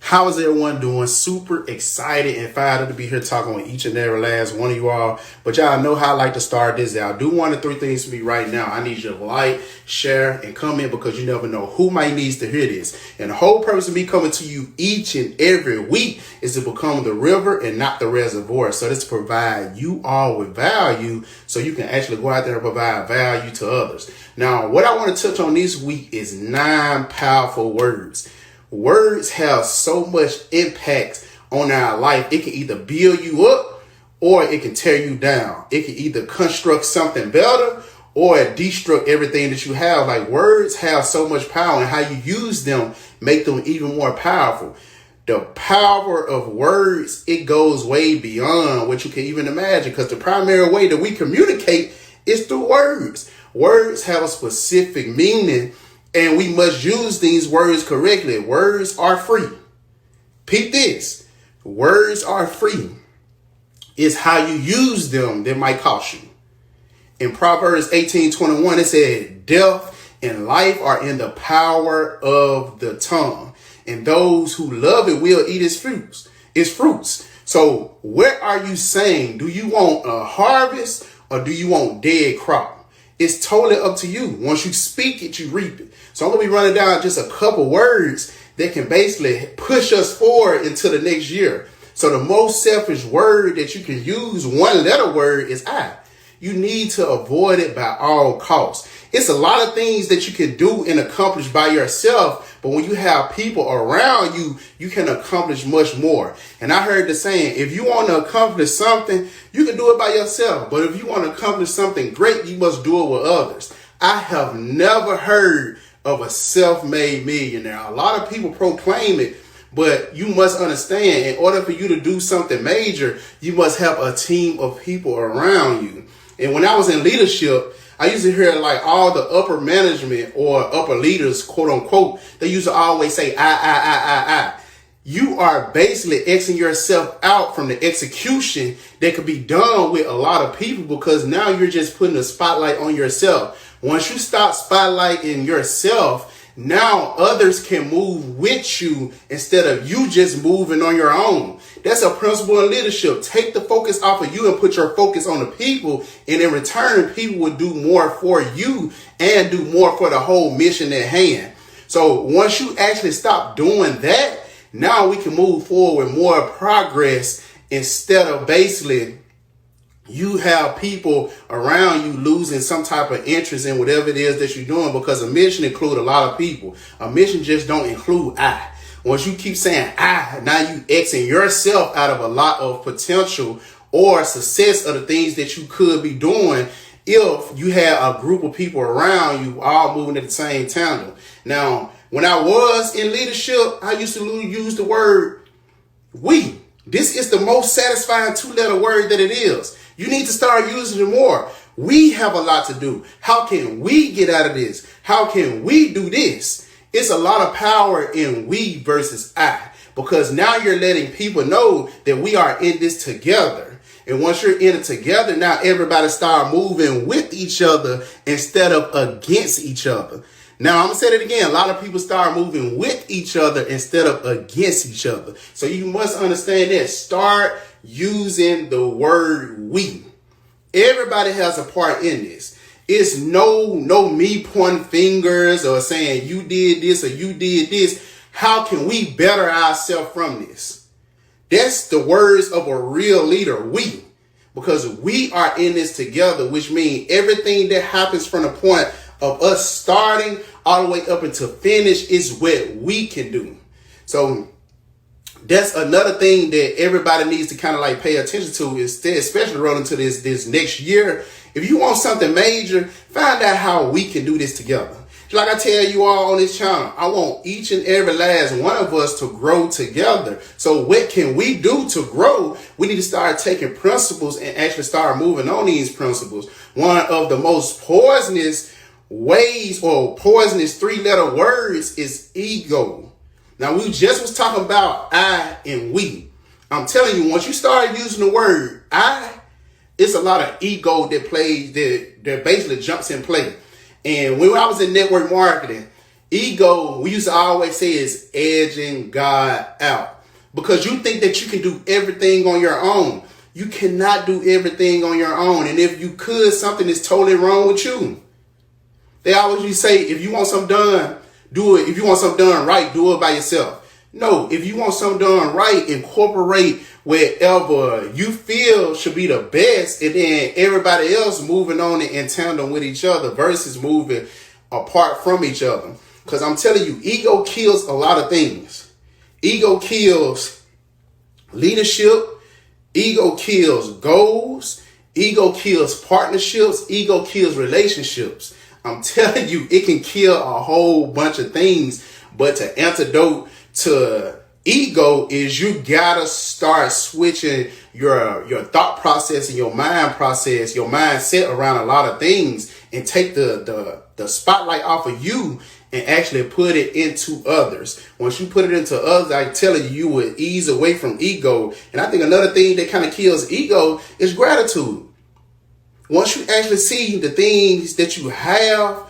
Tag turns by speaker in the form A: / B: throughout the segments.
A: How is everyone doing? Super excited and fired up to be here talking with each and every last one of you all. But y'all know how I like to start this out. Do one of three things for me right now. I need you to like, share, and comment because you never know who might needs to hear this. And the whole purpose of me coming to you each and every week is to become the river and not the reservoir. So that's to provide you all with value so you can actually go out there and provide value to others. Now, what I want to touch on this week is 9 powerful words. Words have so much impact on our life. It can either build you up or it can tear you down. It can either construct something better or destruct everything that you have. Like, words have so much power, and how you use them make them even more powerful. The power of words, it goes way beyond what you can even imagine, because the primary way that we communicate is through words. Words have a specific meaning, and we must use these words correctly. Words are free. Peep this. Words are free. It's how you use them that might cost you. In Proverbs 18:21, it said, death and life are in the power of the tongue, and those who love it will eat its fruits. So what are you saying? Do you want a harvest or do you want dead crop? It's totally up to you. Once you speak it, you reap it. So I'm going to be running down just a couple words that can basically push us forward into the next year. So the most selfish word that you can use, one letter word, is I. You need to avoid it by all costs. It's a lot of things that you can do and accomplish by yourself, but when you have people around you, you can accomplish much more. And I heard the saying, if you want to accomplish something, you can do it by yourself. But if you want to accomplish something great, you must do it with others. I have never heard of a self-made millionaire. A lot of people proclaim it, but you must understand, in order for you to do something major, you must have a team of people around you. And when I was in leadership, I used to hear like all the upper management or upper leaders, quote unquote, they used to always say, I. You are basically Xing yourself out from the execution that could be done with a lot of people, because now you're just putting a spotlight on yourself. Once you stop spotlighting yourself, now others can move with you instead of you just moving on your own. That's a principle in leadership. Take the focus off of you and put your focus on the people. And in return, people will do more for you and do more for the whole mission at hand. So once you actually stop doing that, now we can move forward with more progress, instead of basically you have people around you losing some type of interest in whatever it is that you're doing, because a mission includes a lot of people. A mission just don't include I. Once you keep saying I, now you Xing yourself out of a lot of potential or success of the things that you could be doing if you had a group of people around you all moving at the same tandem. Now, when I was in leadership, I used to use the word we. This is the most satisfying 2-letter word that it is. You need to start using it more. We have a lot to do. How can we get out of this? How can we do this? It's a lot of power in we versus I, because now you're letting people know that we are in this together. And once you're in it together, now everybody start moving with each other instead of against each other. Now, I'm going to say that again. A lot of people start moving with each other instead of against each other. So you must understand that. Start using the word we. Everybody has a part in this. It's no me pointing fingers or saying you did this or you did this. How can we better ourselves from this? That's the words of a real leader, we. Because we are in this together, which means everything that happens from the point of us starting all the way up until finish is what we can do. So that's another thing that everybody needs to kind of like pay attention to, is especially rolling to this next year. If you want something major, find out how we can do this together. Like I tell you all on this channel, I want each and every last one of us to grow together. So what can we do to grow? We need to start taking principles and actually start moving on these principles. One of the most poisonous ways or poisonous 3-letter words is ego. Now, we just was talking about I and we. I'm telling you, once you start using the word I, it's a lot of ego that plays, that basically jumps in play. And when I was in network marketing, Ego, we used to always say, is edging God out. Because you think that you can do everything on your own. You cannot do everything on your own. And if you could, something is totally wrong with you. They always used to say, if you want something done, do it. If you want something done right, do it by yourself. No, if you want something done right, incorporate wherever you feel should be the best, and then everybody else moving on in tandem with each other versus moving apart from each other. Because I'm telling you, ego kills a lot of things. Ego kills leadership. Ego kills goals. Ego kills partnerships. Ego kills relationships. I'm telling you, it can kill a whole bunch of things. But the antidote to ego is you gotta start switching your thought process and your mind process, your mindset around a lot of things, and take the spotlight off of you and actually put it into others. Once you put it into others, I tell you will ease away from ego. And I think another thing that kind of kills ego is gratitude. Once you actually see the things that you have,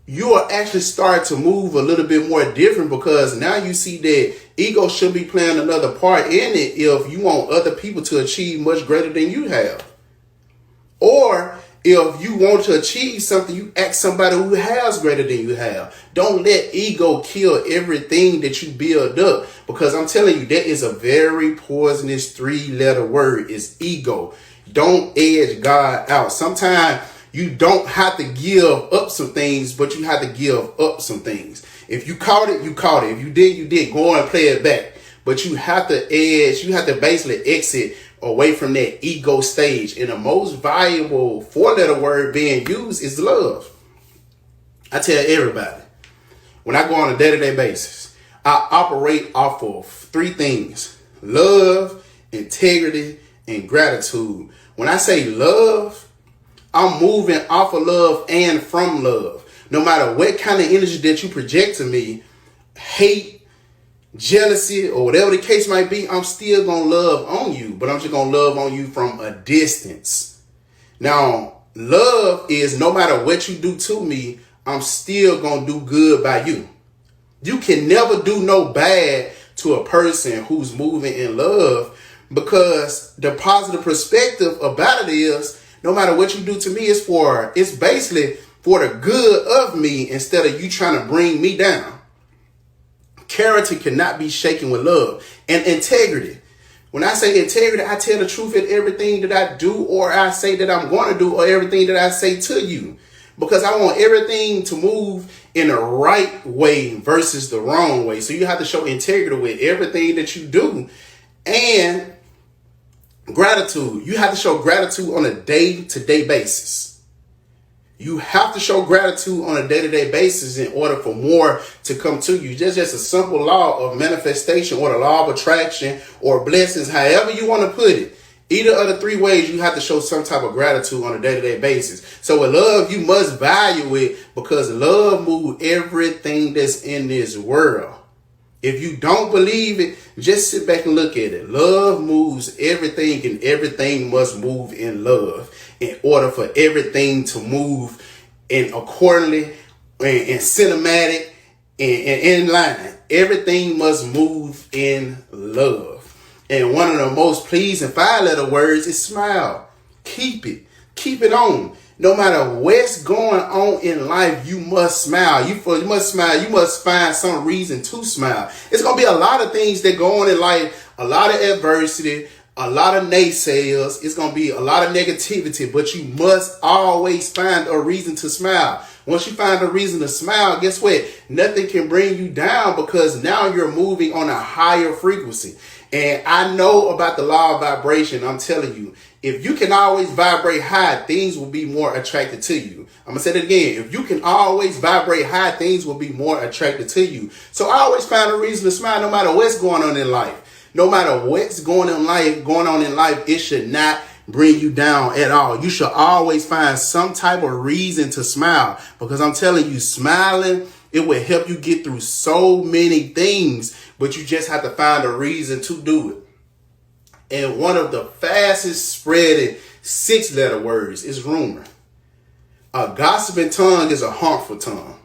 A: you will actually start to move a little bit more different, because now you see that ego should be playing another part in it if you want other people to achieve much greater than you have. Or if you want to achieve something, you ask somebody who has greater than you have. Don't let ego kill everything that you build up, because I'm telling you, that is a very poisonous 3-letter word, is ego. Don't edge God out. Sometimes you don't have to give up some things, but you have to give up some things. If you caught it, you caught it. If you did, you did. Go and play it back. But you have to edge. You have to basically exit away from that ego stage. And the most valuable 4-letter word being used is love. I tell everybody, when I go on a day-to-day basis, I operate off of 3 things: love, integrity, and gratitude. When I say love, I'm moving off of love and from love. No matter what kind of energy that you project to me, hate, jealousy, or whatever the case might be, I'm still going to love on you. But I'm just going to love on you from a distance. Now, love is no matter what you do to me, I'm still going to do good by you. You can never do no bad to a person who's moving in love, because the positive perspective about it is, no matter what you do to me, it's basically for the good of me instead of you trying to bring me down. Character cannot be shaken with love. And integrity. When I say integrity, I tell the truth in everything that I do, or I say that I'm going to do, or everything that I say to you. Because I want everything to move in the right way versus the wrong way. So you have to show integrity with everything that you do. And gratitude. You have to show gratitude on a day-to-day basis. You have to show gratitude on a day-to-day basis in order for more to come to you. Just a simple law of manifestation, or the law of attraction, or blessings, however you want to put it. Either of the 3 ways, you have to show some type of gratitude on a day-to-day basis. So with love, you must value it, because love moves everything that's in this world. If you don't believe it, just sit back and look at it. Love moves everything, and everything must move in love in order for everything to move in accordingly and cinematic and in line. Everything must move in love. And one of the most pleasing 5-letter words is smile. Keep it. Keep it on. No matter what's going on in life, you must smile. You must smile. You must find some reason to smile. It's going to be a lot of things that go on in life, a lot of adversity, a lot of naysayers. It's going to be a lot of negativity, but you must always find a reason to smile. Once you find a reason to smile, guess what? Nothing can bring you down, because now you're moving on a higher frequency. And I know about the law of vibration. I'm telling you, if you can always vibrate high, things will be more attracted to you. I'm going to say that again. If you can always vibrate high, things will be more attracted to you. So I always find a reason to smile no matter what's going on in life. No matter what's going on in life, it should not bring you down at all. You should always find some type of reason to smile, because I'm telling you, smiling, it will help you get through so many things, but you just have to find a reason to do it. And one of the fastest spreading 6-letter words is rumor. A gossiping tongue is a harmful tongue.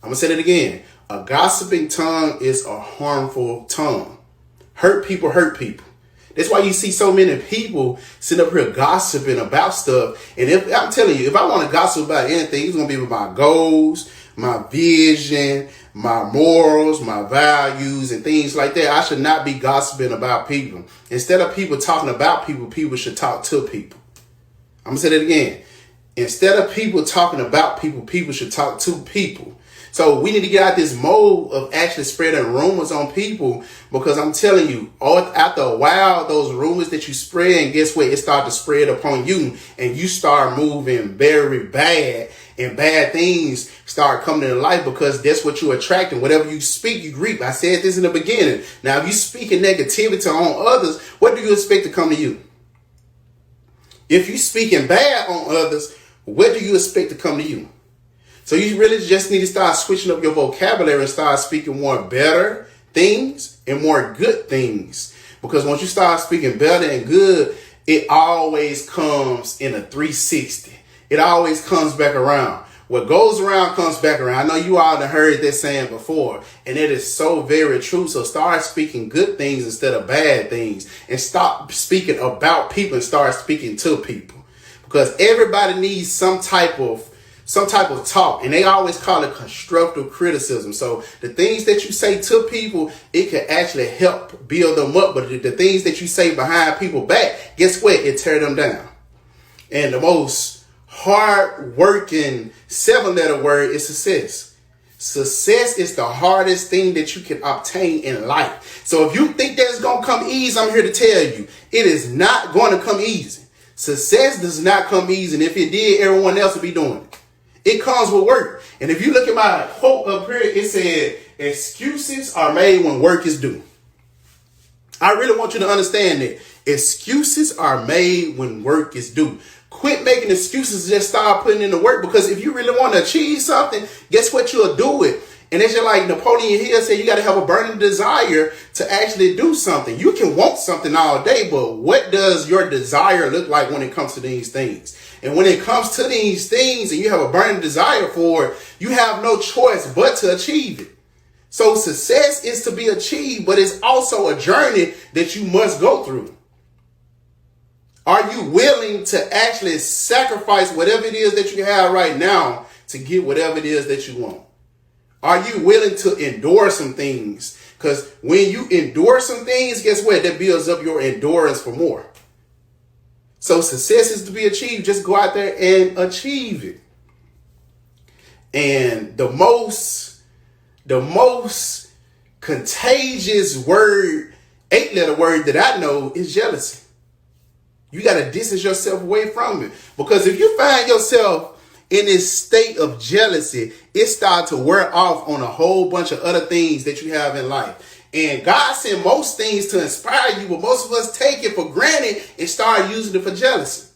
A: I'm going to say that again. A gossiping tongue is a harmful tongue. Hurt people hurt people. That's why you see so many people sitting up here gossiping about stuff. And if I'm telling you, if I want to gossip about anything, it's going to be about my goals, my vision, my morals, my values, and things like that. I should not be gossiping about people. Instead of people talking about people, people should talk to people. I'm going to say that again. Instead of people talking about people, people should talk to people. So we need to get out this mode of actually spreading rumors on people, because I'm telling you, after a while, those rumors that you spread, and guess what? It started to spread upon you, and you start moving very bad, and bad things start coming into life, because that's what you're attracting. Whatever you speak, you reap. I said this in the beginning. Now, if you're speaking negativity on others, what do you expect to come to you? If you're speaking bad on others, what do you expect to come to you? So you really just need to start switching up your vocabulary and start speaking more better things and more good things. Because once you start speaking better and good, it always comes in a 360. It always comes back around. What goes around comes back around. I know you all have heard that saying before, and it is so very true. So start speaking good things instead of bad things, and stop speaking about people and start speaking to people, because everybody needs some type of talk, and they always call it constructive criticism. So the things that you say to people, it can actually help build them up. But the things that you say behind people back, guess what? It tear them down. And the most hard-working 7-letter word is success. Success is the hardest thing that you can obtain in life. So if you think that's going to come easy, I'm here to tell you, it is not going to come easy. Success does not come easy. And if it did, everyone else would be doing it. It comes with work. And if you look at my quote up here, it said, excuses are made when work is due. I really want you to understand that. Excuses are made when work is due. Quit making excuses, just start putting in the work. Because if you really want to achieve something, guess what? You'll do it. And it's just like Napoleon Hill said, you got to have a burning desire to actually do something. You can want something all day, but what does your desire look like when it comes to these things? And when it comes to these things and you have a burning desire for it, you have no choice but to achieve it. So success is to be achieved, but it's also a journey that you must go through. Are you willing to actually sacrifice whatever it is that you have right now to get whatever it is that you want? Are you willing to endure some things? Because when you endure some things, guess what? That builds up your endurance for more. So success is to be achieved. Just go out there and achieve it. And the most contagious word, 8-letter word that I know is jealousy. You got to distance yourself away from it. Because if you find yourself in this state of jealousy, it starts to wear off on a whole bunch of other things that you have in life. And God sent most things to inspire you, but most of us take it for granted and start using it for jealousy.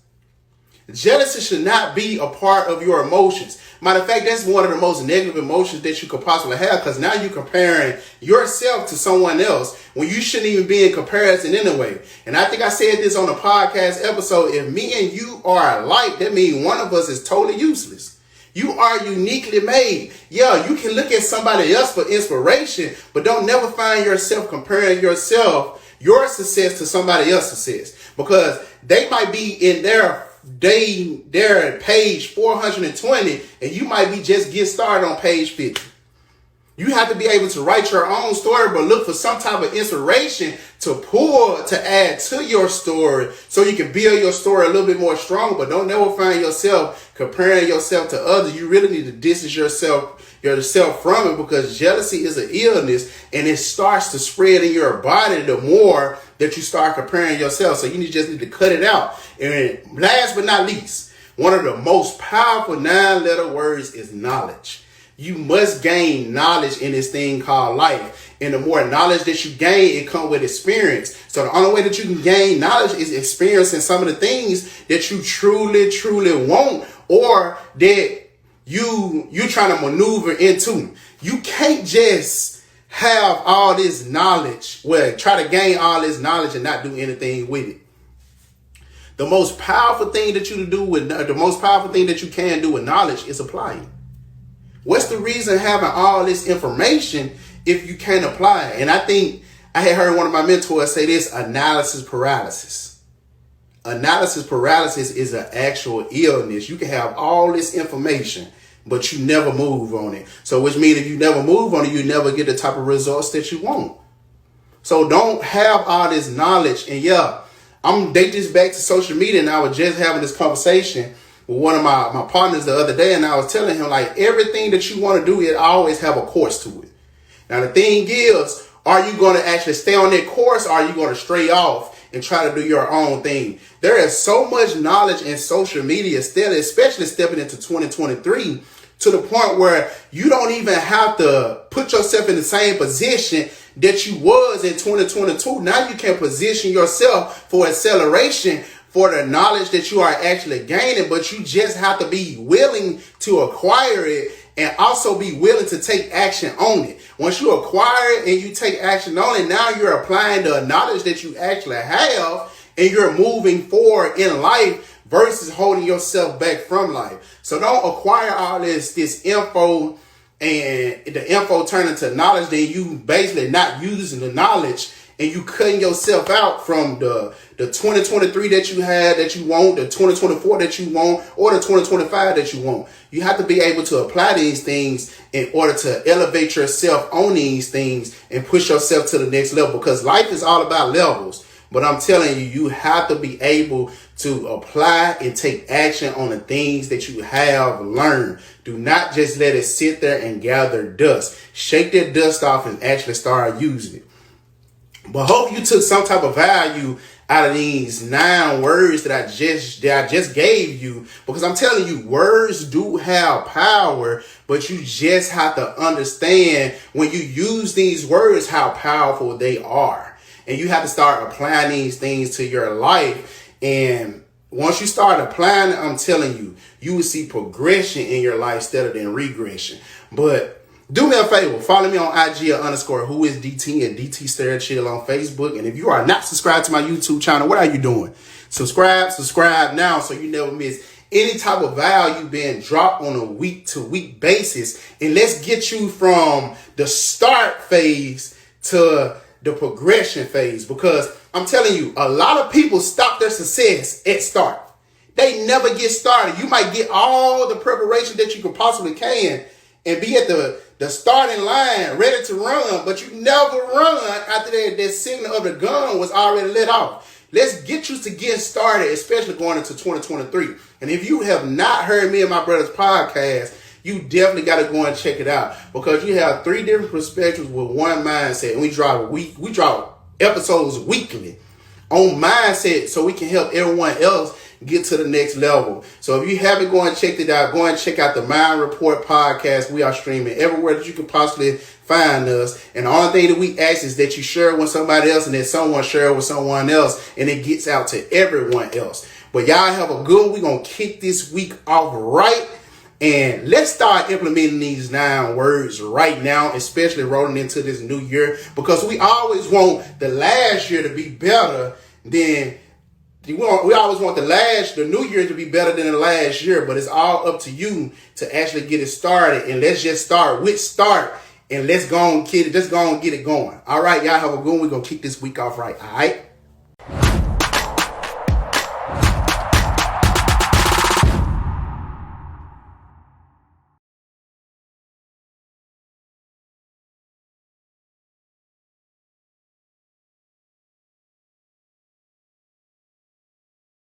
A: Jealousy should not be a part of your emotions. Matter of fact, that's one of the most negative emotions that you could possibly have, because now you're comparing yourself to someone else when you shouldn't even be in comparison anyway. And I think I said this on a podcast episode. If me and you are alike, that means one of us is totally useless. You are uniquely made. Yeah, you can look at somebody else for inspiration, but don't never find yourself comparing your success to somebody else's success, because they might be in they're at page 420 and you might be just getting started on page 50. You have to be able to write your own story, but look for some type of inspiration to add to your story so you can build your story a little bit more strong. But don't never find yourself comparing yourself to others. You really need to distance yourself from it, because jealousy is an illness and it starts to spread in your body the more that you start comparing yourself. So you just need to cut it out. And last but not least, one of the most powerful 9-letter words is knowledge. You must gain knowledge in this thing called life. And the more knowledge that you gain, it comes with experience. So the only way that you can gain knowledge is experiencing some of the things that you truly, truly want, or that you trying to maneuver into. You can't just have all this knowledge, try to gain all this knowledge and not do anything with it. The most powerful thing that you can do with knowledge is applying. What's the reason having all this information if you can't apply it? And I think I had heard one of my mentors say this: analysis paralysis. Analysis paralysis is an actual illness. You can have all this information, but you never move on it. So which means if you never move on it, you never get the type of results that you want. So don't have all this knowledge. And yeah, I'm dating this back to social media, and I was just having this conversation with one of my partners the other day, and I was telling him, like, everything that you want to do, it always have a course to it. Now the thing is, are you going to actually stay on that course, or are you going to stray off and try to do your own thing? There is so much knowledge in social media still, especially stepping into 2023, to the point where you don't even have to put yourself in the same position that you was in 2022. Now you can position yourself for acceleration for the knowledge that you are actually gaining, but you just have to be willing to acquire it and also be willing to take action on it. Once you acquire it and you take action on it, now you're applying the knowledge that you actually have, and you're moving forward in life versus holding yourself back from life. So don't acquire all this info, and the info turn into knowledge, then you basically not using the knowledge, and you cutting yourself out from the 2023 that you had, that you want, the 2024 that you want, or the 2025 that you want. You have to be able to apply these things in order to elevate yourself on these things and push yourself to the next level, because life is all about levels. But I'm telling you, you have to be able to apply and take action on the things that you have learned. Do not just let it sit there and gather dust. Shake that dust off and actually start using it. But hope you took some type of value out of these 9 words that I just gave you, because I'm telling you, words do have power, but you just have to understand when you use these words how powerful they are. And you have to start applying these things to your life. And once you start applying it, I'm telling you, you will see progression in your life instead of than regression. But do me a favor, follow me on IG _ who is DT and DT Sturghill on Facebook. And if you are not subscribed to my YouTube channel, what are you doing? Subscribe now so you never miss any type of value being dropped on a week-to-week basis. And let's get you from the start phase to the progression phase, because I'm telling you, a lot of people stop their success at start. They never get started. You might get all the preparation that you could possibly can and be at the starting line ready to run, but you never run after that signal of the gun was already lit off. Let's get you to get started, especially going into 2023. And if you have not heard me and my brother's podcast, you definitely got to go and check it out, because you have 3 different perspectives with one mindset. And we drop episodes weekly on mindset so we can help everyone else get to the next level. So if you haven't go and checked it out, go and check out the Mind Report podcast. We are streaming everywhere that you can possibly find us. And the only thing that we ask is that you share it with somebody else, and that someone share it with someone else, and it gets out to everyone else. But y'all have a good one. We're going to kick this week off right. And let's start implementing these 9 words right now, especially rolling into this new year, because we always want the last year to be better than we always want the new year to be better than the last year. But it's all up to you to actually get it started. And let's just start and let's go and get it going. All right, y'all have a good one. We're going to kick this week off right. All right.